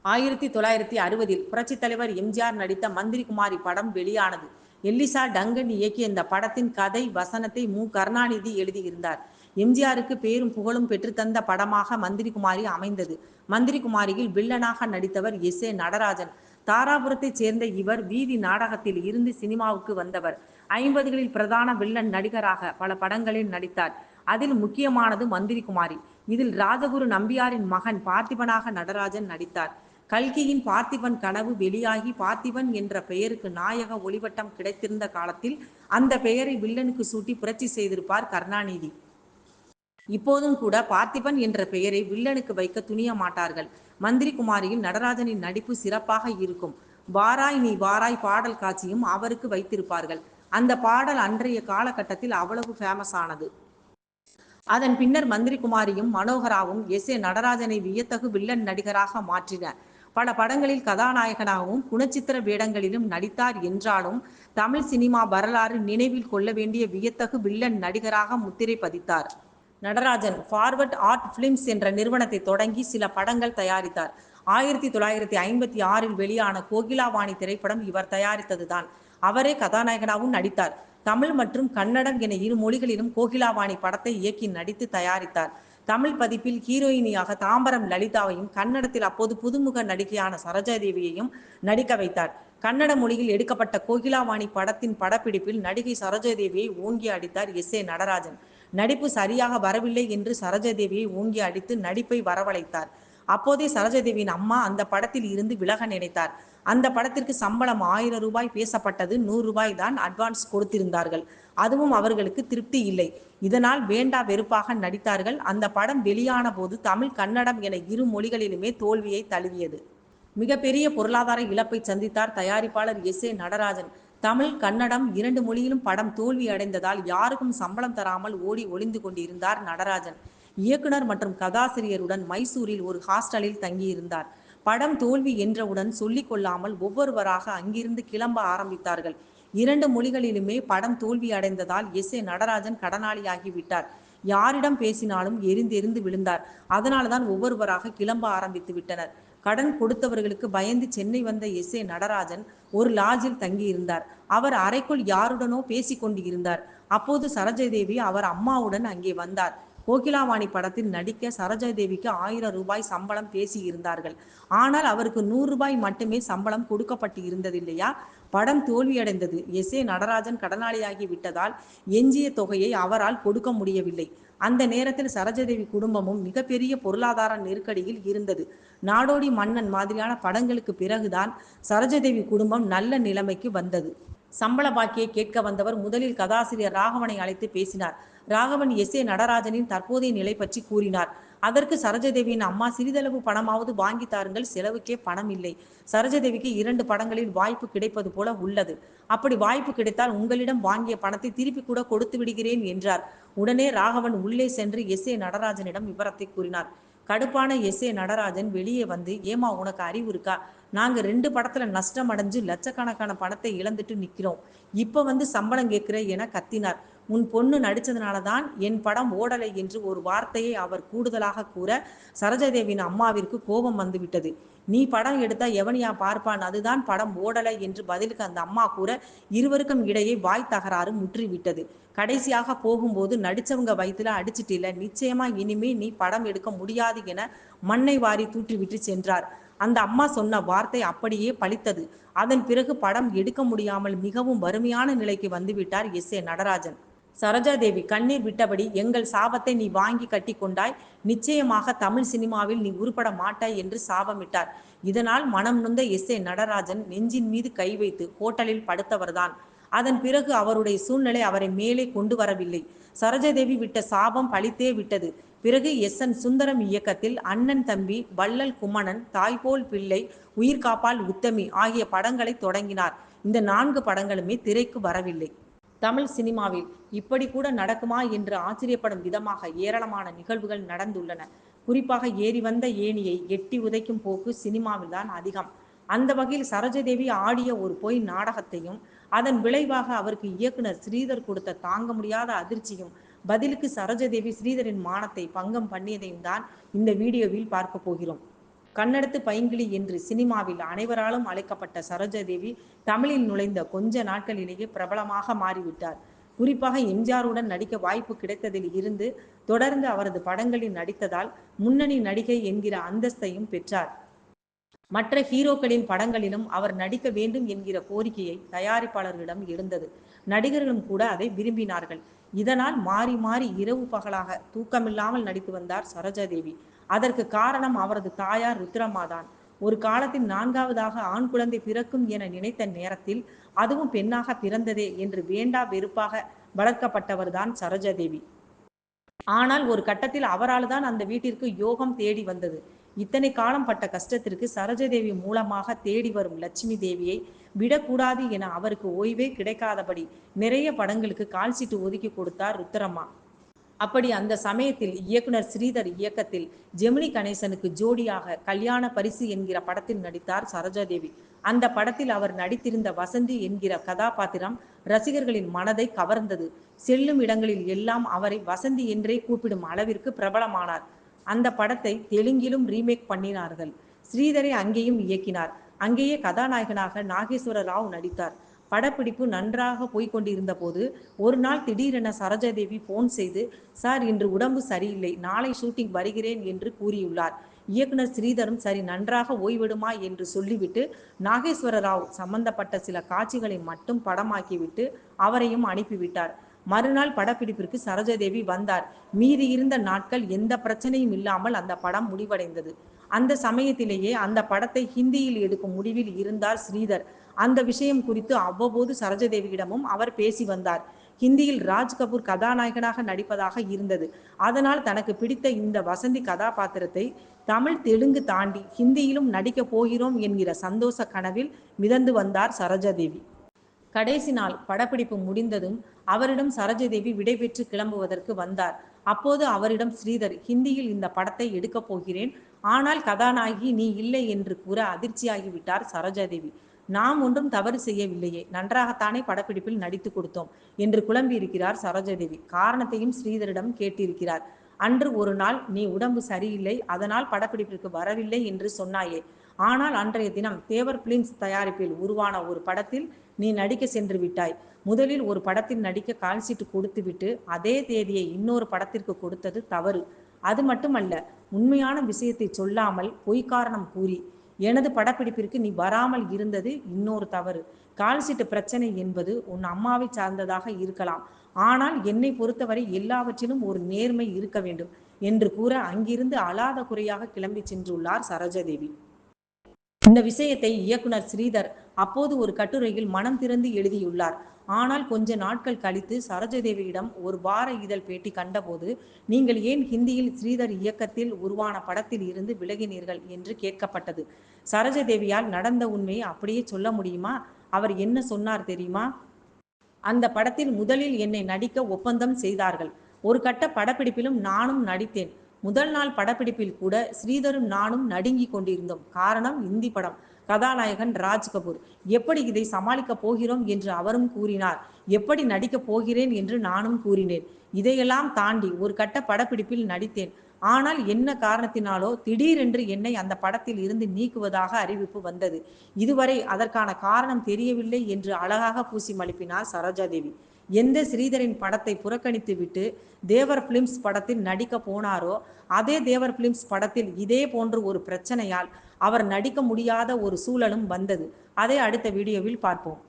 1960இல் புரட்சித் தலைவர் எம்ஜிஆர் நடித்த மந்திரி குமாரி படம் வெளியானது. எல்லிசா டங்கன் இயக்கிய இந்த படத்தின் கதை, வசனத்தை கருணாநிதி எழுதியிருந்தார். எம்ஜிஆருக்கு பேரும் புகழும் பெற்றுத்தந்த படமாக மந்திரி குமாரி அமைந்தது. மந்திரி குமாரியில் வில்லனாக நடித்தவர் நடராஜன். தாராபுரத்தைச் சேர்ந்த இவர் வீதி நாடகத்தில் இருந்து சினிமாவுக்கு வந்தவர். 50களில் பிரதான வில்லன் நடிகராக பல படங்களில் நடித்தார். அதில் முக்கியமானது மந்திரி குமாரி. இதில் ராஜகுரு நம்பியாரின் மகன் பார்த்திபனாக நடராஜன் நடித்தார். கல்கியின் பார்த்திபன் கனவு வெளியாகி பார்த்திபன் என்ற பெயருக்கு நாயக ஒளிவட்டம் கிடைத்திருந்த காலத்தில் அந்த பெயரை வில்லனுக்கு சூட்டி புரட்சி செய்திருப்பார் கருணாநிதி. இப்போதும் கூட பார்த்திபன் என்ற பெயரை வில்லனுக்கு வைக்க துணிய மாட்டார்கள். மந்திரி குமாரியில் நடராஜனின் நடிப்பு சிறப்பாக இருக்கும். வாராய் நீ வாராய் பாடல் காட்சியும் அவருக்கு வைத்திருப்பார்கள். அந்த பாடல் அன்றைய காலகட்டத்தில் அவ்வளவு ஃபேமஸ் ஆனது. அதன் பின்னர் மந்திரி குமாரியும் மனோகராவும் நடராஜனை வியத்தகு வில்லன் நடிகராக மாற்றின. பல படங்களில் கதாநாயகனாகவும் குணச்சித்திர வேடங்களிலும் நடித்தார் என்றாலும் தமிழ் சினிமா வரலாறு நினைவில் கொள்ள வேண்டிய வியத்தகு வில்லன் நடிகராக முத்திரை பதித்தார். நடராஜன் ஃபார்வர்ட் ஆர்ட் பிலிம்ஸ் என்ற நிறுவனத்தை தொடங்கி சில படங்கள் தயாரித்தார். 1956இல் வெளியான கோகிலாவாணி திரைப்படம் இவர் தயாரித்ததுதான். அவரே கதாநாயகனாகவும் நடித்தார். தமிழ் மற்றும் கன்னடம் என இரு மொழிகளிலும் கோகிலாவாணி படத்தை இயக்கி நடித்து தயாரித்தார். தமிழ் பதிப்பில் ஹீரோயினியாக தாம்பரம் லலிதாவையும், கன்னடத்தில் அப்போது புதுமுக நடிகையான சரோஜாதேவியையும் நடிக்க வைத்தார். கன்னட மொழியில் எடுக்கப்பட்ட கோகிலாவாணி படத்தின் படப்பிடிப்பில் நடிகை சரோஜாதேவியை ஓங்கி அடித்தார் நடராஜன். நடிப்பு சரியாக வரவில்லை என்று சரோஜாதேவியை ஓங்கி அடித்து நடிப்பை வரவழைத்தார். அப்போதே சரோஜாதேவியின் அம்மா அந்த படத்தில் இருந்து விலக நினைத்தார். அந்த படத்திற்கு சம்பளம் 1000 ரூபாய் பேசப்பட்டது. 100 ரூபாய் தான் அட்வான்ஸ் கொடுத்திருந்தார்கள். அதுவும் அவர்களுக்கு திருப்தி இல்லை. இதனால் வேண்டா வெறுப்பாக நடித்தார்கள். அந்த படம் வெளியான போது தமிழ், கன்னடம் என இரு மொழிகளிலுமே தோல்வியை தழுவியது. மிகப்பெரிய பொருளாதார இழப்பை சந்தித்தார் தயாரிப்பாளர் நடராஜன். தமிழ், கன்னடம் 2 மொழியிலும் படம் தோல்வி அடைந்ததால் யாருக்கும் சம்பளம் தராமல் ஓடி ஒளிந்து கொண்டிருந்தார் நடராஜன். இயக்குனர் மற்றும் கதாசிரியருடன் மைசூரில் ஒரு ஹாஸ்டலில் தங்கியிருந்தார். படம் தோல்வி என்றவுடன் சொல்லிக் கொள்ளாமல் ஒவ்வொருவராக அங்கிருந்து கிளம்ப ஆரம்பித்தார்கள். 2 மொழிகளிலுமே படம் தோல்வி அடைந்ததால் நடராஜன் கடனாளியாகிவிட்டார். யாரிடம் பேசினாலும் எரிந்தெரிந்து விழுந்தார். அதனால்தான் ஒவ்வொருவராக கிளம்ப ஆரம்பித்து விட்டனர். கடன் கொடுத்தவர்களுக்கு பயந்து சென்னை வந்த நடராஜன் ஒரு லாட்ஜில் தங்கியிருந்தார். அவர் அறைக்குள் யாருடனோ பேசிக் கொண்டு இருந்தார். அப்போது சரோஜாதேவி அவர் அம்மாவுடன் அங்கே வந்தார். கோகிலாவாணி படத்தில் நடிக்க சரோஜாதேவிக்கு 1000 ரூபாய் சம்பளம் பேசியிருந்தார்கள். ஆனால் அவருக்கு 100 ரூபாய் மட்டுமே சம்பளம் கொடுக்கப்பட்டு இருந்ததில்லையா? படம் தோல்வியடைந்தது. நடராஜன் கடனாளியாகி விட்டதால் எஞ்சிய தொகையை அவரால் கொடுக்க முடியவில்லை. அந்த நேரத்தில் சரோஜாதேவி குடும்பமும் மிகப்பெரிய பொருளாதார நெருக்கடியில் இருந்தது. நாடோடி மன்னன் மாதிரியான படங்களுக்கு பிறகுதான் சரோஜாதேவி குடும்பம் நல்ல நிலைமைக்கு வந்தது. சம்பள பாக்கியை கேட்க வந்தவர் முதலில் கதாசிரியர் ராகவனை அழைத்து பேசினார். ராகவன் நடராஜனின் தற்போதைய நிலை பற்றி கூறினார். அதற்கு சரோஜாதேவியின் அம்மா, சிறிதளவு பணமாவது வாங்கி தாருங்கள், செலவுக்கே பணம் இல்லை. சரோஜாதேவிக்கு 2 படங்களில் வாய்ப்பு கிடைப்பது போல உள்ளது. அப்படி வாய்ப்பு கிடைத்தால் உங்களிடம் வாங்கிய பணத்தை திருப்பி கூட கொடுத்து விடுகிறேன் என்றார். உடனே ராகவன் உள்ளே சென்று நடராஜனிடம் விவரத்தை கூறினார். கடுப்பான நடராஜன் வெளியே வந்து, ஏமா உனக்கு அறிவு இருக்கா? நாங்க 2 படத்துல நஷ்டம் அடைஞ்சு லட்சக்கணக்கான பணத்தை இழந்துட்டு நிற்கிறோம். இப்ப வந்து சம்பளம் கேட்கிற என கத்தினார். உன் பொண்ணு நடிச்சதுனால தான் என் படம் ஓடலை என்று ஒரு வார்த்தையை அவர் கூடுதலாக கூற சரோஜாதேவியின் அம்மாவிற்கு கோபம் வந்துவிட்டது. நீ படம் எடுத்தா எவனியா பார்ப்பான், அதுதான் படம் ஓடலை என்று பதிலுக்கு அந்த அம்மா கூற இருவருக்கும் இடையே வாய் தகராறு முற்றிவிட்டது. கடைசியாக போகும்போது, நடிச்சவங்க வயிற்றுல அடிச்சிட்டில, நிச்சயமா இனிமே நீ படம் எடுக்க முடியாது என மண்ணை வாரி தூற்றிவிட்டு சென்றார். அந்த அம்மா சொன்ன வார்த்தை அப்படியே பலித்தது. அதன் பிறகு படம் எடுக்க முடியாமல் மிகவும் வறுமையான நிலைக்கு வந்துவிட்டார் நடராஜன். சரோஜாதேவி கண்ணீர் விட்டபடி, எங்கள் சாபத்தை நீ வாங்கி கட்டி கொண்டாய், நிச்சயமாக தமிழ் சினிமாவில் நீ உருப்பட மாட்டாய் என்று சாபமிட்டார். இதனால் மனம் நொந்த நடராஜன் நெஞ்சின் மீது கை வைத்து ஹோட்டலில் படுத்தவர்தான். அதன் பிறகு அவருடைய சூழ்நிலை அவரை மேலே கொண்டு வரவில்லை. சரோஜாதேவி விட்ட சாபம் பலித்தே விட்டது. பிறகு சுந்தரம் இயக்கத்தில் அண்ணன் தம்பி, வள்ளல் குமணன், தாய்போல் பிள்ளை, உயிர்காப்பால் உத்தமி ஆகிய படங்களை தொடங்கினார். இந்த 4 படங்களுமே திரைக்கு வரவில்லை. தமிழ் சினிமாவில் இப்படி கூட நடக்குமா என்று ஆச்சரியப்படும் விதமாக ஏராளமான நிகழ்வுகள் நடந்துள்ளன. குறிப்பாக ஏறி வந்த ஏணியை எட்டி உதைக்கும் போக்கு சினிமாவில் தான் அதிகம். அந்த வகையில் சரோஜாதேவி ஆடிய ஒரு பொய் நாடகத்தையும், அதன் விளைவாக அவருக்கு இயக்குனர் ஸ்ரீதர் கொடுத்த தாங்க முடியாத அதிர்ச்சியும், பதிலுக்கு சரோஜாதேவி ஸ்ரீதரின் மானத்தை பங்கம் பண்ணியதையும் தான் இந்த வீடியோவில் பார்க்க போகிறோம். கன்னடத்து பைங்கிளி என்று சினிமாவில் அனைவராலும் அழைக்கப்பட்ட சரோஜாதேவி தமிழில் நுழைந்த கொஞ்ச நாட்களிலேயே பிரபலமாக மாறிவிட்டார். குறிப்பாக எம்ஜிஆருடன் நடிக்க வாய்ப்பு கிடைத்ததில் இருந்து தொடர்ந்து அவரது படங்களில் நடித்ததால் முன்னணி நடிகை என்கிற அந்தஸ்தையும் பெற்றார். மற்ற ஹீரோக்களின் படங்களிலும் அவர் நடிக்க வேண்டும் என்கிற கோரிக்கையை தயாரிப்பாளர்களிடம் எழுந்தது. நடிகர்களும் கூட அதை விரும்பினார்கள். இதனால் மாறி மாறி இரவு பகலாக தூக்கமில்லாமல் நடித்து வந்தார் சரோஜாதேவி. அதற்கு காரணம் அவரது தாயார் ருத்ரம்மா தான். ஒரு காலத்தில் 4வதாக ஆண் குழந்தை பிறக்கும் என நினைத்த நேரத்தில் அதுவும் பெண்ணாக பிறந்ததே என்று வேண்டா வெறுப்பாக வளர்க்கப்பட்டவர்தான் சரோஜாதேவி. ஆனால் ஒரு கட்டத்தில் அவரால் தான் அந்த வீட்டிற்கு யோகம் தேடி வந்தது. இத்தனை காலம் பட்ட கஷ்டத்திற்கு சரோஜாதேவி மூலமாக தேடி வரும் லட்சுமி தேவியை விடக்கூடாது என அவருக்கு ஓய்வே கிடைக்காதபடி நிறைய படங்களுக்கு கால்ஷீட்டு ஒதுக்கி கொடுத்தார் ருத்ரம்மா. அப்படி அந்த சமயத்தில் இயக்குனர் ஸ்ரீதர் இயக்கத்தில் ஜெமினி கணேசனுக்கு ஜோடியாக கல்யாண பரிசு என்கிற படத்தில் நடித்தார் சரோஜாதேவி. அந்த படத்தில் அவர் நடித்திருந்த வசந்தி என்கிற கதாபாத்திரம் ரசிகர்களின் மனதை கவர்ந்தது. செல்லும் இடங்களில் எல்லாம் அவரை வசந்தி என்றே கூப்பிடும் அளவிற்கு பிரபலமானார். அந்த படத்தை தெலுங்கிலும் ரீமேக் பண்ணினார்கள். ஸ்ரீதரை அங்கேயும் இயக்கினார். அங்கேயே கதாநாயகனாக நாகேஸ்வர ராவ் நடித்தார். படப்பிடிப்பு நன்றாக போய்கொண்டிருந்த போது ஒரு நாள் திடீரென சரோஜாதேவி போன் செய்து, சார் இன்று உடம்பு சரியில்லை, நாளை ஷூட்டிங் வருகிறேன் என்று கூறியுள்ளார். இயக்குனர் ஸ்ரீதரும் சரி நன்றாக ஓய்வெடுமா என்று சொல்லிவிட்டு நாகேஸ்வர ராவ் சம்பந்தப்பட்ட சில காட்சிகளை மட்டும் படமாக்கிவிட்டு அவரையும் அனுப்பிவிட்டார். மறுநாள் படப்பிடிப்பிற்கு சரோஜாதேவி வந்தார். மீதி இருந்த நாட்கள் எந்த பிரச்சனையும் இல்லாமல் அந்த படம் முடிவடைந்தது. அந்த சமயத்திலேயே அந்த படத்தை ஹிந்தியில் எடுக்கும் முடிவில் இருந்தார் ஸ்ரீதர். அந்த விஷயம் குறித்து அவ்வப்போது சரோஜாதேவியிடமும் அவர் பேசி வந்தார். ஹிந்தியில் ராஜ் கபூர் கதாநாயகனாக நடிப்பதாக இருந்தது. அதனால் தனக்கு பிடித்த இந்த வசந்தி கதாபாத்திரத்தை தமிழ் தெலுங்கு தாண்டி ஹிந்தியிலும் நடிக்கப் போகிறோம் என்கிற சந்தோஷ கனவில் மிதந்து வந்தார் சரோஜாதேவி. கடைசி நாள் படப்பிடிப்பு முடிந்ததும் அவரிடம் சரோஜாதேவி விடைபெற்று கிளம்புவதற்கு வந்தார். அப்போது அவரிடம் ஸ்ரீதர், ஹிந்தியில் இந்த படத்தை எடுக்கப் போகிறேன், ஆனால் கதாநாயகி நீ இல்லை என்று கூற அதிர்ச்சியாகிவிட்டார் சரோஜாதேவி. நாம் ஒன்றும் தவறு செய்யவில்லையே, நன்றாகத்தானே படப்பிடிப்பில் நடித்து கொடுத்தோம் என்று குழம்பியிருக்கிறார் சரோஜாதேவி. காரணத்தையும் ஸ்ரீதரிடம் கேட்டிருக்கிறார். அன்று ஒரு நாள் நீ உடம்பு சரியில்லை, அதனால் படப்பிடிப்பிற்கு வரவில்லை என்று சொன்னாயே, ஆனால் அன்றைய தினம் தேவர் பிலிம்ஸ் தயாரிப்பில் உருவான ஒரு படத்தில் நீ நடிக்க சென்று விட்டாய். முதலில் ஒரு படத்தில் நடிக்க கால்ஷீட்டு கொடுத்துவிட்டு அதே தேதியை இன்னொரு படத்திற்கு கொடுத்தது தவறு. அது மட்டுமல்ல, உண்மையான விஷயத்தை சொல்லாமல் பொய்க்காரணம் கூறி எனது படப்பிடிப்பிற்கு நீ வராமல் இருந்தது இன்னொரு தவறு. கால்ஷீட்டு பிரச்சனை என்பது உன் அம்மாவை சார்ந்ததாக இருக்கலாம், ஆனால் என்னை பொறுத்தவரை எல்லாவற்றிலும் ஒரு நேர்மை இருக்க வேண்டும் என்று கூற அங்கிருந்து அழாத குறையாக கிளம்பி சென்றுள்ளார் சரோஜாதேவி. இந்த விஷயத்தை இயக்குனர் ஸ்ரீதர் அப்போது ஒரு கட்டுரையில் மனம் திறந்து எழுதியுள்ளார். ஆனால் கொஞ்ச நாட்கள் கழித்து சரோஜாதேவியிடம் ஒரு வார இதழ் பேட்டி கண்டபோது, நீங்கள் ஏன் ஹிந்தியில் ஸ்ரீதர் இயக்கத்தில் உருவான படத்தில் இருந்து விலகினீர்கள் என்று கேட்கப்பட்டது. சரோஜாதேவியால் நடந்த உண்மையை அப்படியே சொல்ல முடியுமா? அவர் என்ன சொன்னார் தெரியுமா? அந்த படத்தில் முதலில் என்னை நடிக்க ஒப்பந்தம் செய்தார்கள். ஒரு கட்ட படப்பிடிப்பிலும் நானும் நடித்தேன். முதல் நாள் படப்பிடிப்பில் கூட ஸ்ரீதரும் நானும் நடுங்கி கொண்டிருந்தோம். காரணம் இந்தி படம், கதாநாயகன் ராஜ் கபூர். எப்படி இதை சமாளிக்கப் போகிறோம் என்று அவரும் கூறினார். எப்படி நடிக்கப் போகிறேன் என்று நானும் கூறினேன். இதையெல்லாம் தாண்டி ஒரு கட்ட படப்பிடிப்பில் நடித்தேன். ஆனால் என்ன காரணத்தினாலோ திடீரென்று என்னை அந்த படத்தில் இருந்து நீக்குவதாக அறிவிப்பு வந்தது. இதுவரை அதற்கான காரணம் தெரியவில்லை என்று அழகாக பூசி மழுப்பினார் சரோஜாதேவி. எந்த ஸ்ரீதரின் படத்தை புறக்கணித்து விட்டு தேவர் பிலிம்ஸ் படத்தில் நடிக்க போனாரோ, அதே தேவர் பிலிம்ஸ் படத்தில் இதே போன்று ஒரு பிரச்சனையால் அவர் நடிக்க முடியாத ஒரு சூழலும் வந்தது. அதை அடுத்த வீடியோவில் பார்ப்போம்.